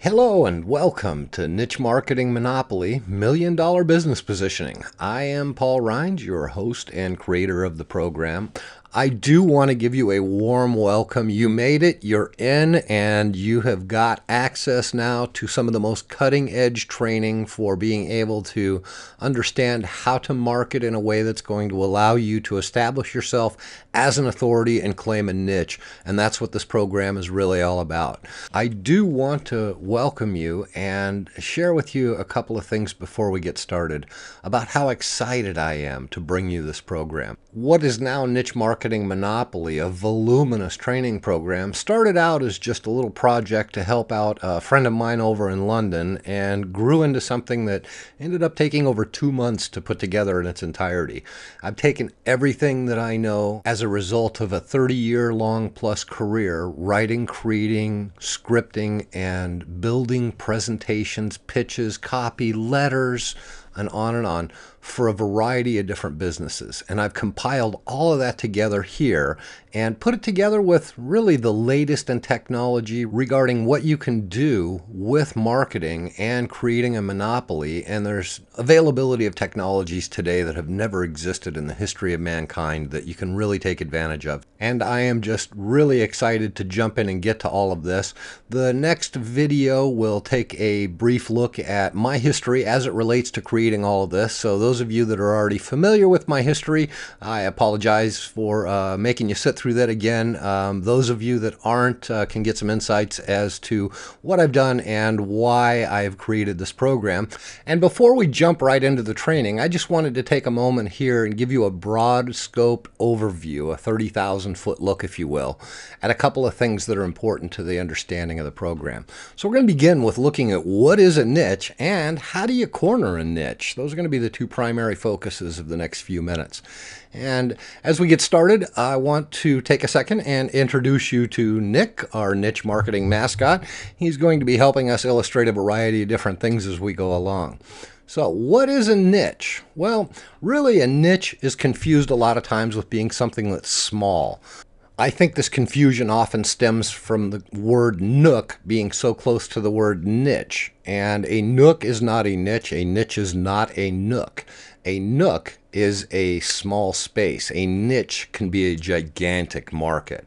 Hello and welcome to Niche Marketing Monopoly Million Dollar Business Positioning. I am Paul Rines, your host and creator of the program. I do want to give you a warm welcome. You made it, you're in, and you have got access now to some of the most cutting edge training for being able to understand how to market in a way that's going to allow you to establish yourself as an authority and claim a niche. And that's what this program is really all about. I do want to welcome you and share with you a couple of things before we get started about how excited I am to bring you this program. What is now Niche Marketing Monopoly, a voluminous training program, started out as just a little project to help out a friend of mine over in London and grew into something that ended up taking over 2 months to put together in its entirety. I've taken everything that I know as a result of a 30-year-long plus career writing, creating, scripting, and building presentations, pitches, copy, letters, and on for a variety of different businesses. And I've compiled all of that together here and put it together with really the latest in technology regarding what you can do with marketing and creating a monopoly. And there's availability of technologies today that have never existed in the history of mankind that you can really take advantage of. And I am just really excited to jump in and get to all of this. The next video will take a brief look at my history as it relates to creating all of this. So those of you that are already familiar with my history, I apologize for making you sit through that again. Those of you that aren't can get some insights as to what I've done and why I've created this program. And before we jump right into the training, I just wanted to take a moment here and give you a broad scope overview, a 30,000 foot look, if you will, at a couple of things that are important to the understanding of the program. So we're going to begin with looking at what is a niche and how do you corner a niche. Those are going to be the two primary focuses of the next few minutes. And as we get started, I want to take a second and introduce you to Nick, our niche marketing mascot. He's going to be helping us illustrate a variety of different things as we go along. So what is a niche? Well, really a niche is confused a lot of times with being something that's small. I think this confusion often stems from the word nook being so close to the word niche. And a nook is not a niche is not a nook. A nook is a small space. A niche can be a gigantic market.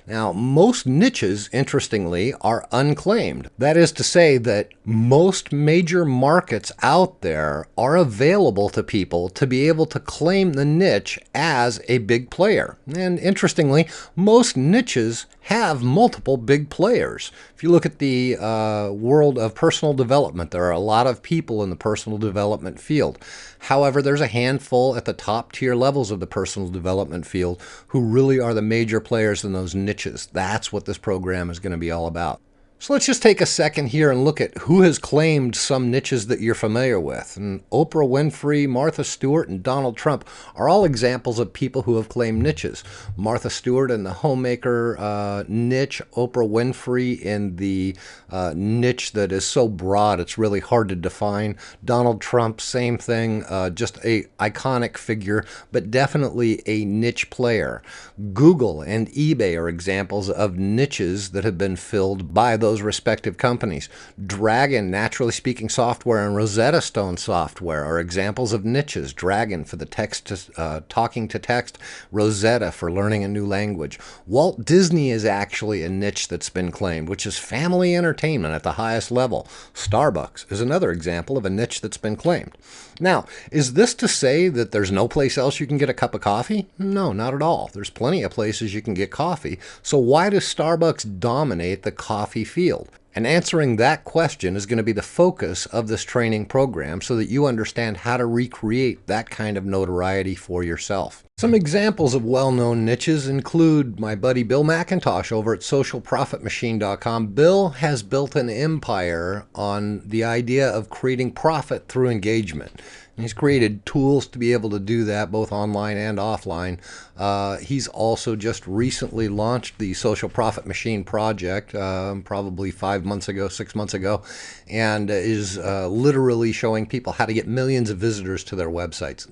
Now, most niches, interestingly, are unclaimed. That is to say that most major markets out there are available to people to be able to claim the niche as a big player. And interestingly, most niches have multiple big players. If you look at the world of personal development, there are a lot of people in the personal development field. However, there's a handful at the top tier levels of the personal development field who really are the major players in those niches. That's what this program is going to be all about. So let's just take a second here and look at who has claimed some niches that you're familiar with. And Oprah Winfrey, Martha Stewart, and Donald Trump are all examples of people who have claimed niches. Martha Stewart in the homemaker niche, Oprah Winfrey in the niche that is so broad it's really hard to define. Donald Trump, same thing, just a iconic figure, but definitely a niche player. Google and eBay are examples of niches that have been filled by those respective companies. Dragon, Naturally Speaking Software, and Rosetta Stone Software are examples of niches. Dragon for the talking to text, Rosetta for learning a new language. Walt Disney is actually a niche that's been claimed, which is family entertainment at the highest level. Starbucks is another example of a niche that's been claimed. Now, is this to say that there's no place else you can get a cup of coffee? No, not at all. There's plenty of places you can get coffee. So why does Starbucks dominate the coffee field? And answering that question is going to be the focus of this training program so that you understand how to recreate that kind of notoriety for yourself. Some examples of well-known niches include my buddy Bill McIntosh over at socialprofitmachine.com. Bill has built an empire on the idea of creating profit through engagement. And he's created tools to be able to do that both online and offline. He's also just recently launched the Social Profit Machine project, probably 5 months ago, 6 months ago, and is literally showing people how to get millions of visitors to their websites,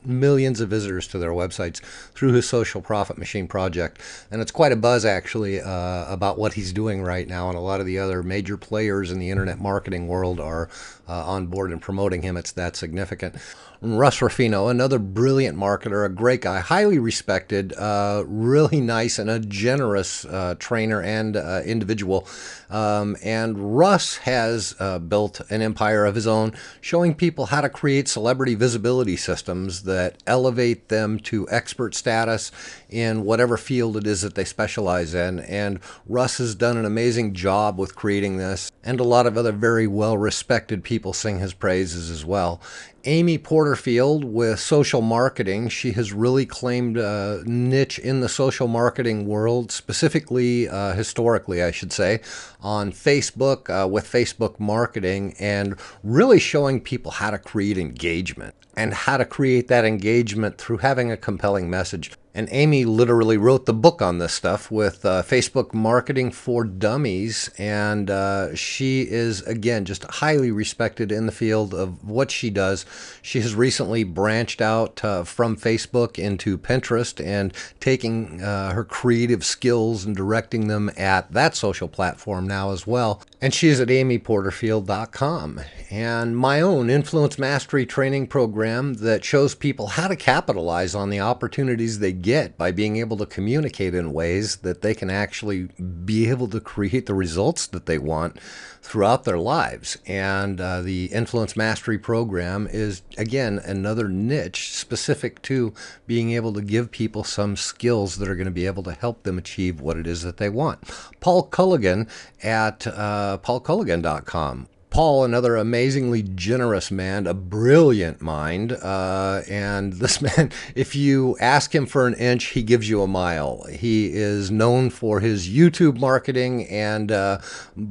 through his Social Profit Machine project. And it's quite a buzz, actually, about what he's doing right now. And a lot of the other major players in the internet marketing world are on board and promoting him. It's that significant. Russ Ruffino, another brilliant marketer, a great guy, highly respected, really nice and a generous trainer and individual. And Russ has built an empire of his own, showing people how to create celebrity visibility systems that elevate them to expert status in whatever field it is that they specialize in. And Russ has done an amazing job with creating this, and a lot of other very well-respected people sing his praises as well. Amy Porterfield with social marketing. She has really claimed a niche in the social marketing world, specifically, historically, I should say, on Facebook with Facebook marketing, and really showing people how to create engagement and how to create that engagement through having a compelling message. And Amy literally wrote the book on this stuff with Facebook Marketing for Dummies. And she is, again, just highly respected in the field of what she does. She has recently branched out from Facebook into Pinterest and taking her creative skills and directing them at that social platform now as well. And she's at amyporterfield.com. And my own Influence Mastery training program that shows people how to capitalize on the opportunities they get by being able to communicate in ways that they can actually be able to create the results that they want throughout their lives. And the Influence Mastery program is, again, another niche specific to being able to give people some skills that are going to be able to help them achieve what it is that they want. Paul Culligan at paulculligan.com. Paul, another amazingly generous man, a brilliant mind, and this man, if you ask him for an inch, he gives you a mile. He is known for his YouTube marketing and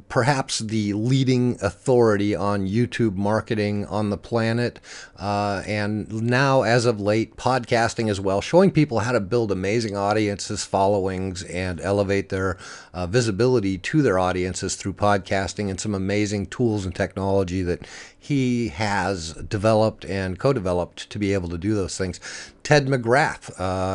perhaps the leading authority on YouTube marketing on the planet, and now, as of late, podcasting as well, showing people how to build amazing audiences, followings, and elevate their visibility to their audiences through podcasting, and some amazing tools and technology that he has developed and co-developed to be able to do those things. Ted McGrath,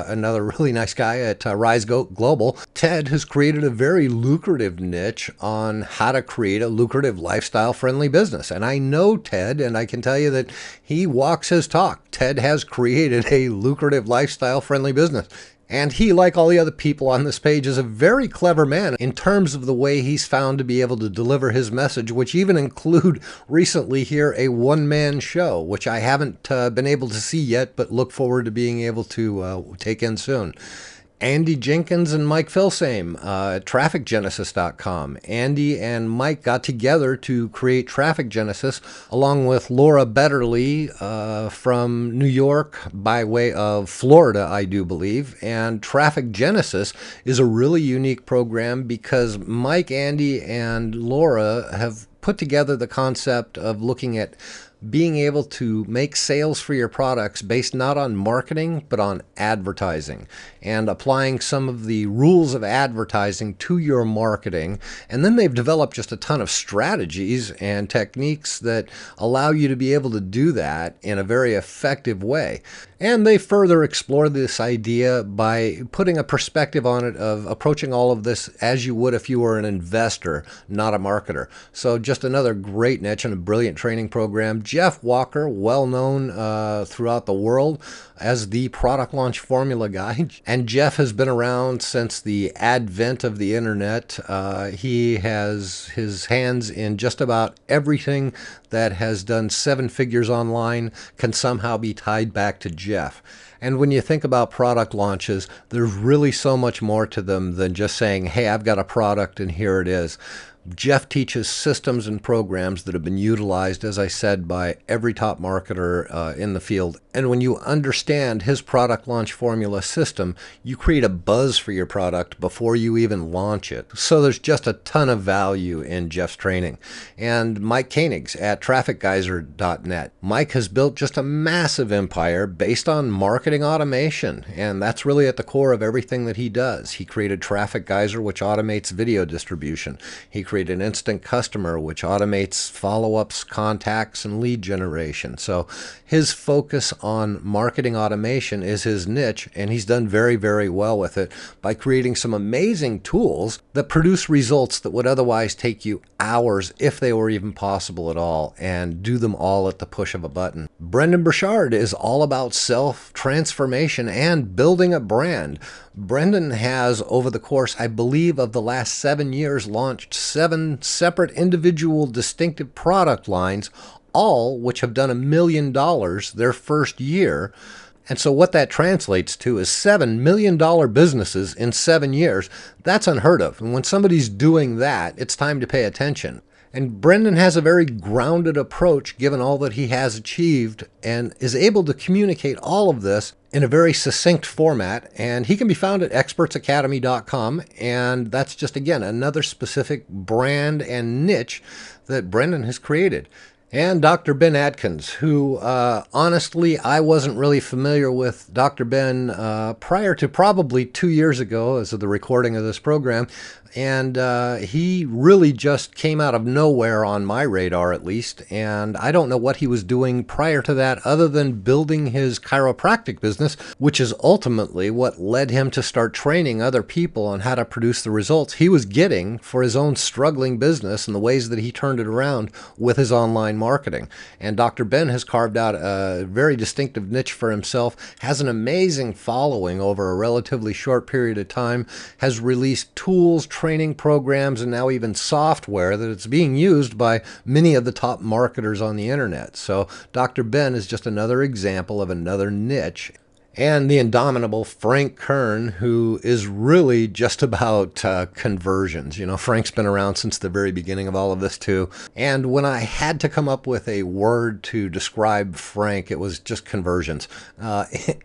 another really nice guy at Rise Global. Ted has created a very lucrative niche on how to create a lucrative lifestyle-friendly business. And I know Ted, and I can tell you that he walks his talk. Ted has created a lucrative lifestyle-friendly business. And he, like all the other people on this page, is a very clever man in terms of the way he's found to be able to deliver his message, which even include recently here a one-man show, which I haven't been able to see yet, but look forward to being able to take in soon. Andy Jenkins and Mike Filsame at TrafficGenesis.com. Andy and Mike got together to create Traffic Genesis along with Laura Betterly from New York by way of Florida, I do believe. And Traffic Genesis is a really unique program because Mike, Andy, and Laura have put together the concept of looking at being able to make sales for your products based not on marketing, but on advertising, and applying some of the rules of advertising to your marketing. And then they've developed just a ton of strategies and techniques that allow you to be able to do that in a very effective way. And they further explore this idea by putting a perspective on it of approaching all of this as you would if you were an investor, not a marketer. So just another great niche and a brilliant training program. Jeff Walker, well known throughout the world as the product launch formula guy. And Jeff has been around since the advent of the internet. He has his hands in just about everything that has done seven figures online can somehow be tied back to Jeff. And when you think about product launches, there's really so much more to them than just saying, hey, I've got a product and here it is. Jeff teaches systems and programs that have been utilized, as I said, by every top marketer in the field. And when you understand his product launch formula system, you create a buzz for your product before you even launch it. So there's just a ton of value in Jeff's training. And Mike Koenig's at trafficgeyser.net. Mike has built just a massive empire based on marketing automation, and that's really at the core of everything that he does. He created Traffic Geyser, which automates video distribution. He created Instant Customer, which automates follow-ups, contacts, and lead generation. So his focus on marketing automation is his niche, and he's done very, very well with it by creating some amazing tools that produce results that would otherwise take you hours, if they were even possible at all, and do them all at the push of a button. Brendan Burchard is all about self-transformation and building a brand. Brendan has, over the course, I believe, of the last 7 years, launched 7 separate individual distinctive product lines, all which have done $1 million their first year. And so what that translates to is $7 million businesses in 7 years. That's unheard of. And when somebody's doing that, it's time to pay attention. And Brendan has a very grounded approach given all that he has achieved and is able to communicate all of this in a very succinct format. And he can be found at expertsacademy.com. And that's just, again, another specific brand and niche that Brendan has created. And Dr. Ben Atkins, who honestly, I wasn't really familiar with Dr. Ben prior to probably 2 years ago as of the recording of this program. And he really just came out of nowhere on my radar, at least. And I don't know what he was doing prior to that other than building his chiropractic business, which is ultimately what led him to start training other people on how to produce the results he was getting for his own struggling business and the ways that he turned it around with his online marketing. And Dr. Ben has carved out a very distinctive niche for himself, has an amazing following over a relatively short period of time, has released tools, training programs, and now even software that it's being used by many of the top marketers on the internet. So Dr. Ben is just another example of another niche. And the indomitable Frank Kern, who is really just about conversions. You know, Frank's been around since the very beginning of all of this too. And when I had to come up with a word to describe Frank, it was just conversions.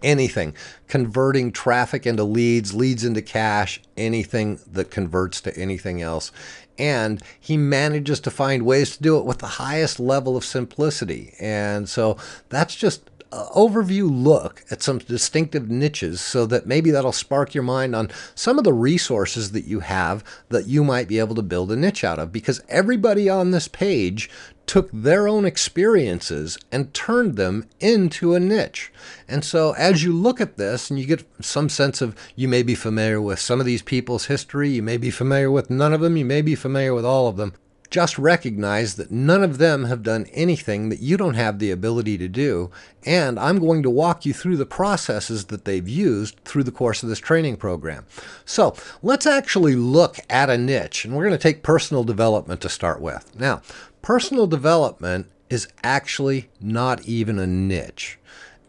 Anything. Converting traffic into leads, leads into cash, anything that converts to anything else. And he manages to find ways to do it with the highest level of simplicity. And so that's just overview look at some distinctive niches so that maybe that'll spark your mind on some of the resources that you have that you might be able to build a niche out of, because everybody on this page took their own experiences and turned them into a niche. And so as you look at this and you get some sense of, you may be familiar with some of these people's history, you may be familiar with none of them, you may be familiar with all of them. Just recognize that none of them have done anything that you don't have the ability to do, and I'm going to walk you through the processes that they've used through the course of this training program. So let's actually look at a niche, and we're going to take personal development to start with. Now, personal development is actually not even a niche.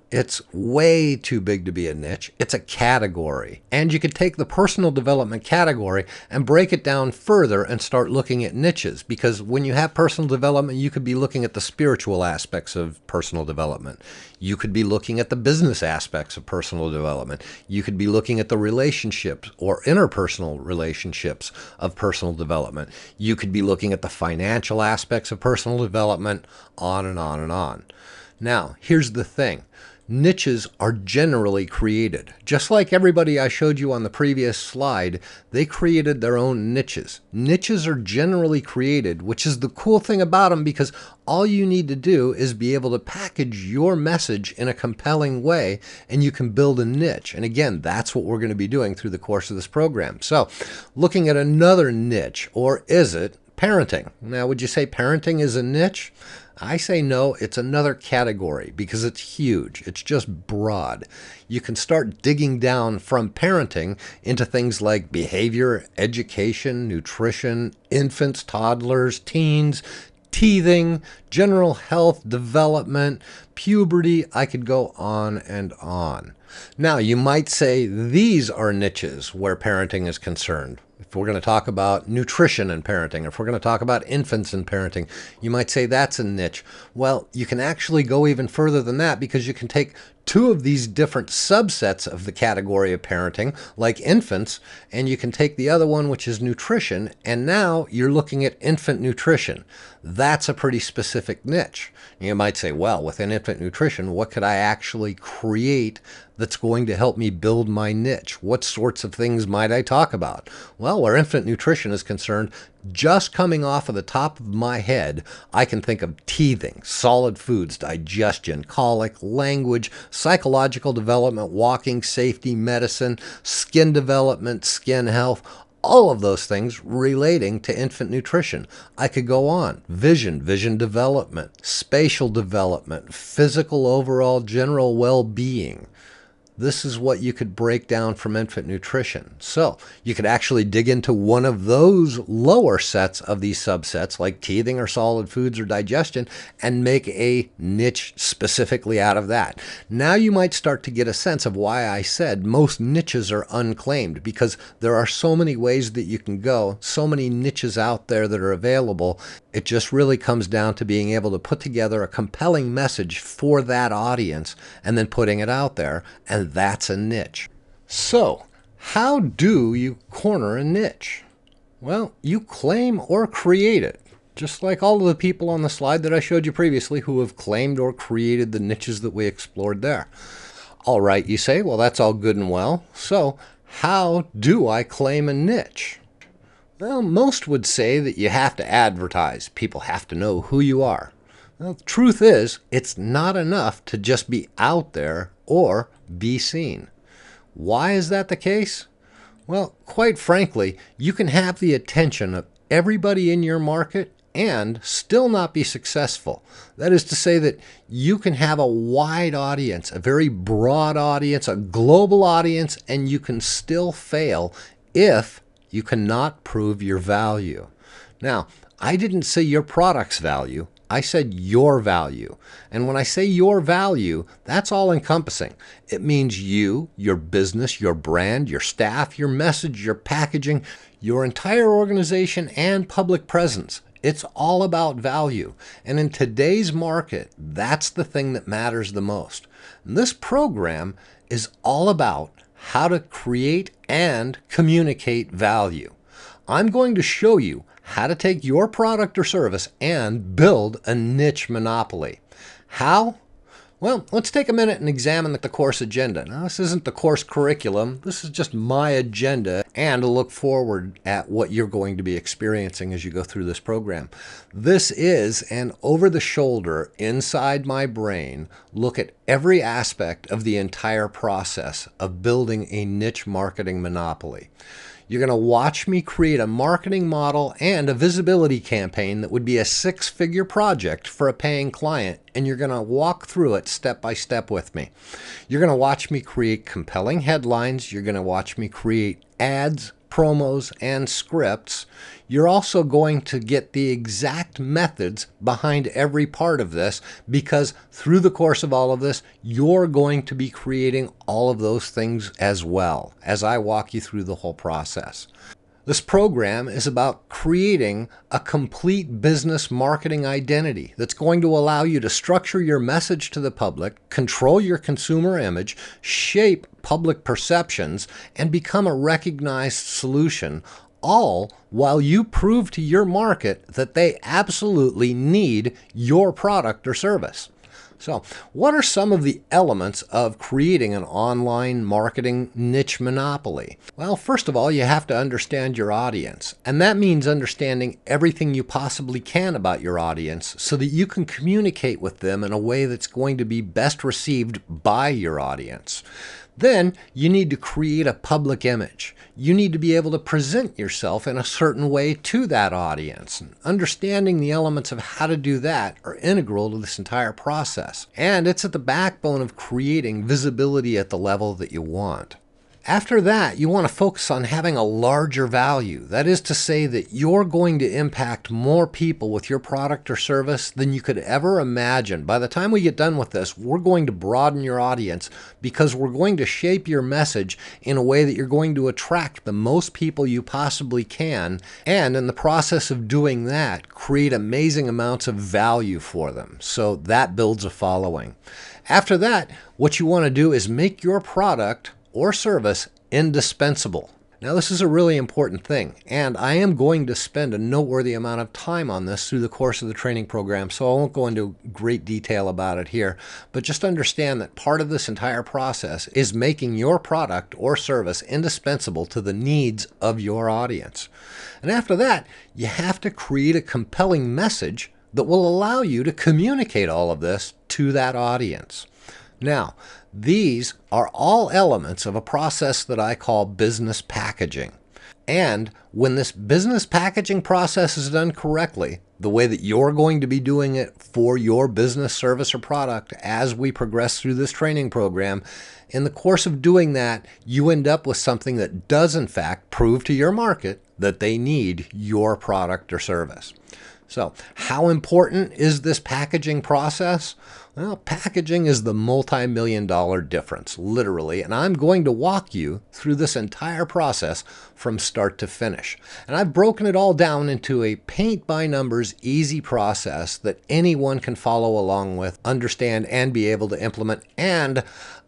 It's way too big to be a niche. It's a category. And you could take the personal development category and break it down further and start looking at niches. Because when you have personal development, you could be looking at the spiritual aspects of personal development. You could be looking at the business aspects of personal development. You could be looking at the relationships or interpersonal relationships of personal development. You could be looking at the financial aspects of personal development, on and on and on. Now, here's the thing. Niches are generally created. Just like everybody I showed you on the previous slide, they created their own niches. Niches are generally created, which is the cool thing about them, because all you need to do is be able to package your message in a compelling way, and you can build a niche. And again, that's what we're going to be doing through the course of this program. So, looking at another niche, or is it parenting? Now, would you say parenting is a niche? I say no, it's another category because it's huge. It's just broad. You can start digging down from parenting into things like behavior, education, nutrition, infants, toddlers, teens, teething, general health, development, puberty. I could go on and on. Now, you might say these are niches where parenting is concerned. If we're going to talk about nutrition and parenting, if we're going to talk about infants and parenting, you might say that's a niche. Well, you can actually go even further than that because you can take two of these different subsets of the category of parenting, like infants, and you can take the other one, which is nutrition, and now you're looking at infant nutrition. That's a pretty specific niche. You might say, well, within infant nutrition, what could I actually create that's going to help me build my niche? What sorts of things might I talk about? Well, where infant nutrition is concerned, just coming off of the top of my head, I can think of teething, solid foods, digestion, colic, language, psychological development, walking, safety, medicine, skin development, skin health, all of those things relating to infant nutrition. I could go on. Vision development, spatial development, physical overall general well-being. This is what you could break down from infant nutrition. So you could actually dig into one of those lower sets of these subsets, like teething or solid foods or digestion, and make a niche specifically out of that. Now you might start to get a sense of why I said most niches are unclaimed, because there are so many ways that you can go, so many niches out there that are available. It just really comes down to being able to put together a compelling message for that audience and then putting it out there, and that's a niche. So, how do you corner a niche? Well, you claim or create it, just like all of the people on the slide that I showed you previously who have claimed or created the niches that we explored there. All right, you say, well, that's all good and well. So, how do I claim a niche? Well, most would say that you have to advertise. People have to know who you are. Well, the truth is, it's not enough to just be out there or be seen. Why is that the case? Well, quite frankly, you can have the attention of everybody in your market and still not be successful. That is to say that you can have a wide audience, a very broad audience, a global audience, and you can still fail if you cannot prove your value. Now, I didn't say your product's value. I said your value. And when I say your value, that's all encompassing. It means you, your business, your brand, your staff, your message, your packaging, your entire organization, and public presence. It's all about value. And in today's market, that's the thing that matters the most. And this program is all about how to create and communicate value. I'm going to show you how to take your product or service and build a niche monopoly. How? Well, let's take a minute and examine the course agenda. Now, this isn't the course curriculum. This is just my agenda and a look forward at what you're going to be experiencing as you go through this program. This is an over-the-shoulder, inside my brain, look at every aspect of the entire process of building a niche marketing monopoly. You're going to watch me create a marketing model and a visibility campaign that would be a six-figure project for a paying client, and you're going to walk through it step by step with me. You're going to watch me create compelling headlines. You're going to watch me create ads, promos, and scripts. You're also going to get the exact methods behind every part of this, because through the course of all of this, you're going to be creating all of those things as well as I walk you through the whole process. This program is about creating a complete business marketing identity that's going to allow you to structure your message to the public, control your consumer image, shape public perceptions, and become a recognized solution, all while you prove to your market that they absolutely need your product or service. So, what are some of the elements of creating an online marketing niche monopoly? Well, first of all, you have to understand your audience. And that means understanding everything you possibly can about your audience so that you can communicate with them in a way that's going to be best received by your audience. Then you need to create a public image. You need to be able to present yourself in a certain way to that audience. Understanding the elements of how to do that are integral to this entire process. And it's at the backbone of creating visibility at the level that you want. After that, you want to focus on having a larger value. That is to say that you're going to impact more people with your product or service than you could ever imagine. By the time we get done with this, we're going to broaden your audience because we're going to shape your message in a way that you're going to attract the most people you possibly can, and in the process of doing that, create amazing amounts of value for them. So that builds a following. After that, what you want to do is make your product or service indispensable. Now, this is a really important thing, and I am going to spend a noteworthy amount of time on this through the course of the training program, so I won't go into great detail about it here, but just understand that part of this entire process is making your product or service indispensable to the needs of your audience. And after that, you have to create a compelling message that will allow you to communicate all of this to that audience. Now, these are all elements of a process that I call business packaging. And when this business packaging process is done correctly, the way that you're going to be doing it for your business, service, or product as we progress through this training program, in the course of doing that, you end up with something that does in fact prove to your market that they need your product or service. So, how important is this packaging process? Well, packaging is the multi-million-dollar difference, literally, and I'm going to walk you through this entire process from start to finish. And I've broken it all down into a paint-by-numbers easy process that anyone can follow along with, understand, and be able to implement, and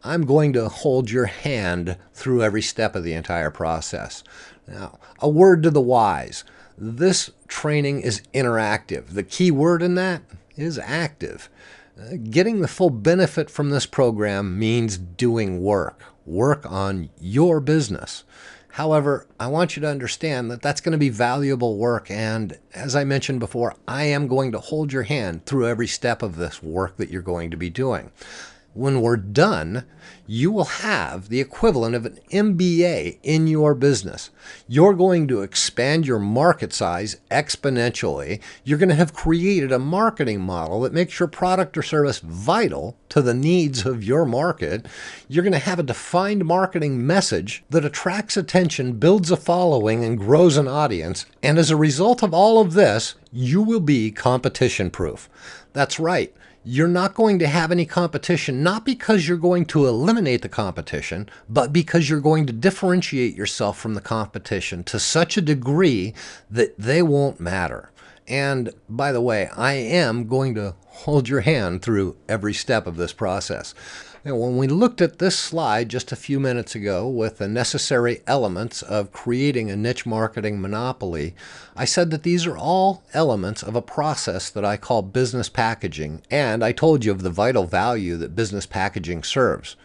I'm going to hold your hand through every step of the entire process. Now, a word to the wise. This training is interactive. The key word in that is active. Getting the full benefit from this program means doing work on your business. However, I want you to understand that that's going to be valuable work, and as I mentioned before, I am going to hold your hand through every step of this work that you're going to be doing. When we're done, you will have the equivalent of an MBA in your business. You're going to expand your market size exponentially. You're going to have created a marketing model that makes your product or service vital to the needs of your market. You're going to have a defined marketing message that attracts attention, builds a following, and grows an audience. And as a result of all of this, you will be competition-proof. That's right. You're not going to have any competition, not because you're going to eliminate the competition, but because you're going to differentiate yourself from the competition to such a degree that they won't matter. And by the way, I am going to hold your hand through every step of this process. Now, when we looked at this slide just a few minutes ago with the necessary elements of creating a niche marketing monopoly, I said that these are all elements of a process that I call business packaging, and I told you of the vital value that business packaging serves.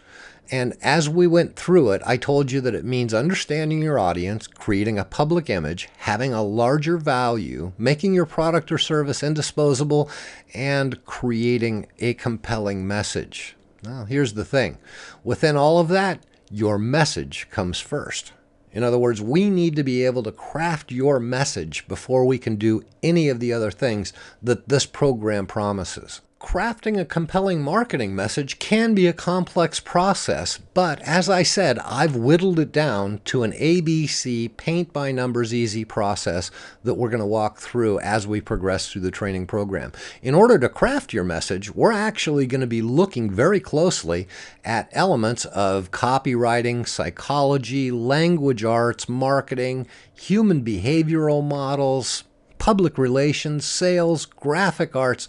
And as we went through it, I told you that it means understanding your audience, creating a public image, having a larger value, making your product or service indisposable, and creating a compelling message. Now, here's the thing. Within all of that, your message comes first. In other words, we need to be able to craft your message before we can do any of the other things that this program promises. Crafting a compelling marketing message can be a complex process, but as I said, I've whittled it down to an ABC, paint-by-numbers easy process that we're going to walk through as we progress through the training program. In order to craft your message, we're actually going to be looking very closely at elements of copywriting, psychology, language arts, marketing, human behavioral models, public relations, sales, graphic arts,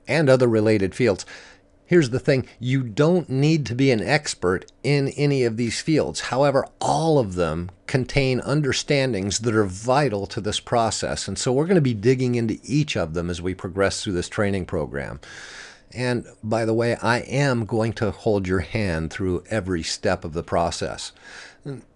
and other related fields. Here's the thing, you don't need to be an expert in any of these fields. However, all of them contain understandings that are vital to this process. And so we're going to be digging into each of them as we progress through this training program. And by the way, I am going to hold your hand through every step of the process.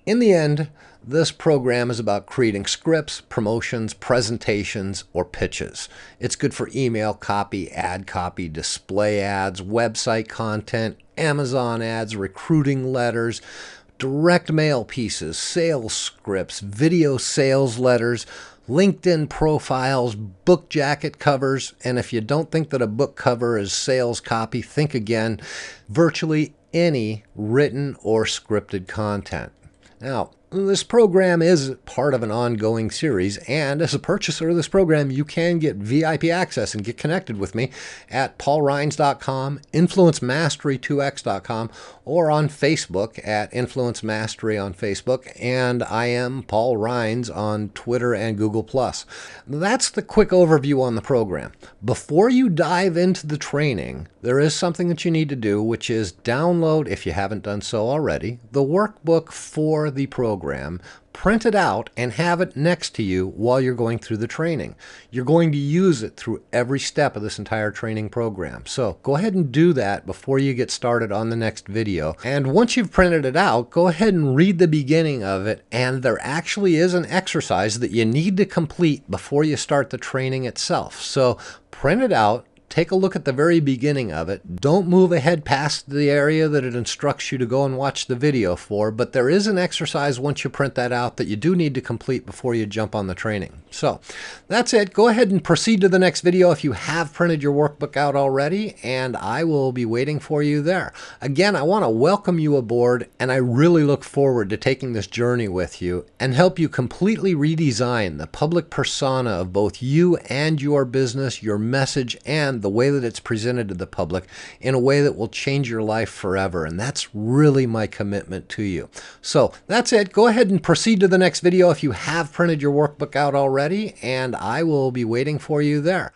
In the end, this program is about creating scripts, promotions, presentations, or pitches. It's good for email copy, ad copy, display ads, website content, Amazon ads, recruiting letters, direct mail pieces, sales scripts, video sales letters, LinkedIn profiles, book jacket covers, and if you don't think that a book cover is sales copy, think again. Virtually any written or scripted content. Now, this program is part of an ongoing series, and as a purchaser of this program, you can get VIP access and get connected with me at paulrines.com, influencemastery2x.com, or on Facebook at Influence Mastery on Facebook, and I am Paul Rines on Twitter and Google+. That's the quick overview on the program. Before you dive into the training, there is something that you need to do, which is download, if you haven't done so already, the workbook for the program, print it out, and have it next to you while you're going through the training. You're going to use it through every step of this entire training program. So go ahead and do that before you get started on the next video. And once you've printed it out, go ahead and read the beginning of it. And there actually is an exercise that you need to complete before you start the training itself. So print it out. Take a look at the very beginning of it. Don't move ahead past the area that it instructs you to go and watch the video for, but there is an exercise once you print that out that you do need to complete before you jump on the training. So that's it. Go ahead and proceed to the next video if you have printed your workbook out already, and I will be waiting for you there. Again, I want to welcome you aboard, and I really look forward to taking this journey with you and help you completely redesign the public persona of both you and your business, your message, and the way that it's presented to the public in a way that will change your life forever. And that's really my commitment to you. So that's it. Go ahead and proceed to the next video if you have printed your workbook out already, and I will be waiting for you there.